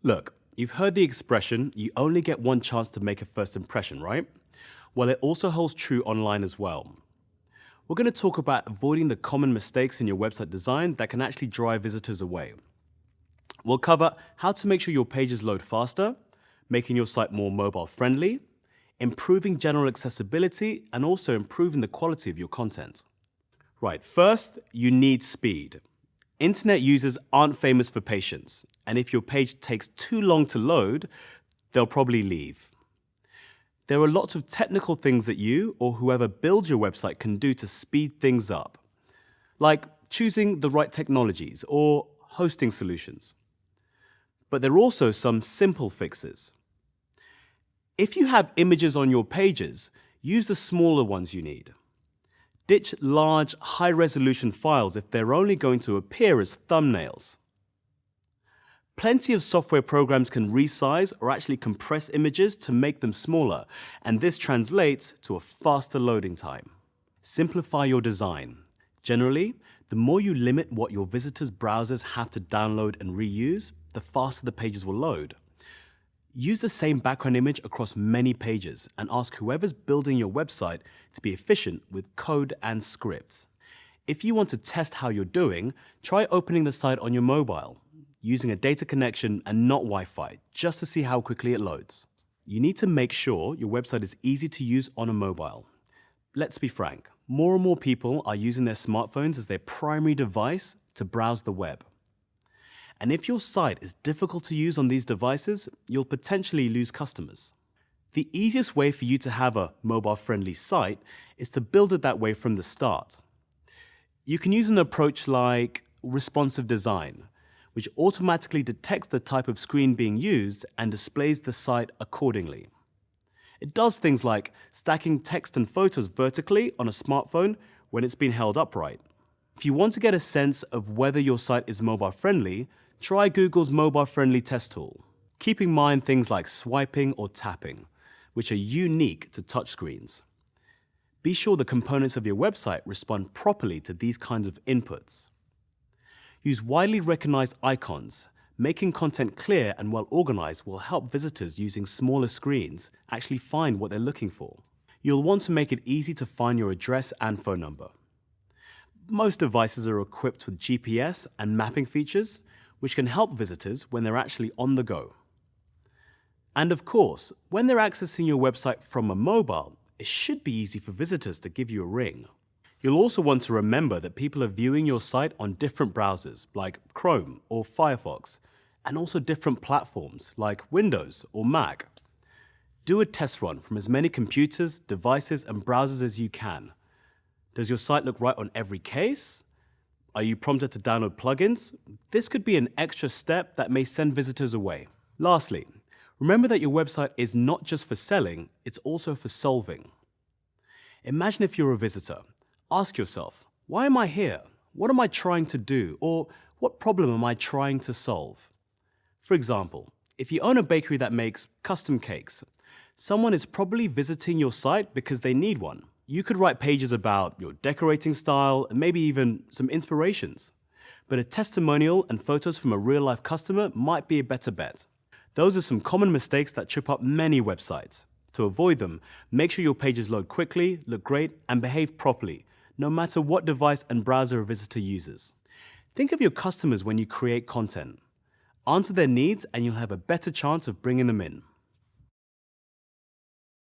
Look, you've heard the expression, you only get one chance to make a first impression, right? Well, it also holds true online as well. We're going to talk about avoiding the common mistakes in your website design that can actually drive visitors away. We'll cover how to make sure your pages load faster, making your site more mobile-friendly, improving general accessibility, and also improving the quality of your content. Right, first, you need speed. Internet users aren't famous for patience, and if your page takes too long to load, they'll probably leave. There are lots of technical things that you or whoever builds your website can do to speed things up, like choosing the right technologies or hosting solutions. But there are also some simple fixes. If you have images on your pages, use the smaller ones you need. Ditch large, high-resolution files if they're only going to appear as thumbnails. Plenty of software programs can resize or actually compress images to make them smaller, and this translates to a faster loading time. Simplify your design. Generally, the more you limit what your visitors' browsers have to download and reuse, the faster the pages will load. Use the same background image across many pages and ask whoever's building your website to be efficient with code and scripts. If you want to test how you're doing, try opening the site on your mobile, using a data connection and not Wi-Fi, just to see how quickly it loads. You need to make sure your website is easy to use on a mobile. Let's be frank, more and more people are using their smartphones as their primary device to browse the web. And if your site is difficult to use on these devices, you'll potentially lose customers. The easiest way for you to have a mobile-friendly site is to build it that way from the start. You can use an approach like responsive design, which automatically detects the type of screen being used and displays the site accordingly. It does things like stacking text and photos vertically on a smartphone when it's been held upright. If you want to get a sense of whether your site is mobile-friendly, try Google's mobile-friendly test tool. Keep in mind things like swiping or tapping, which are unique to touchscreens. Be sure the components of your website respond properly to these kinds of inputs. Use widely recognized icons. Making content clear and well organized will help visitors using smaller screens actually find what they're looking for. You'll want to make it easy to find your address and phone number. Most devices are equipped with GPS and mapping features, which can help visitors when they're actually on the go. And of course, when they're accessing your website from a mobile, it should be easy for visitors to give you a ring. You'll also want to remember that people are viewing your site on different browsers, like Chrome or Firefox, and also different platforms, like Windows or Mac. Do a test run from as many computers, devices, and browsers as you can. Does your site look right on every case? Are you prompted to download plugins? This could be an extra step that may send visitors away. Lastly, remember that your website is not just for selling, it's also for solving. Imagine if you're a visitor. Ask yourself, why am I here? What am I trying to do? Or what problem am I trying to solve? For example, if you own a bakery that makes custom cakes, someone is probably visiting your site because they need one. You could write pages about your decorating style and maybe even some inspirations. But a testimonial and photos from a real-life customer might be a better bet. Those are some common mistakes that trip up many websites. To avoid them, make sure your pages load quickly, look great, and behave properly, no matter what device and browser a visitor uses. Think of your customers when you create content. Answer their needs and you'll have a better chance of bringing them in.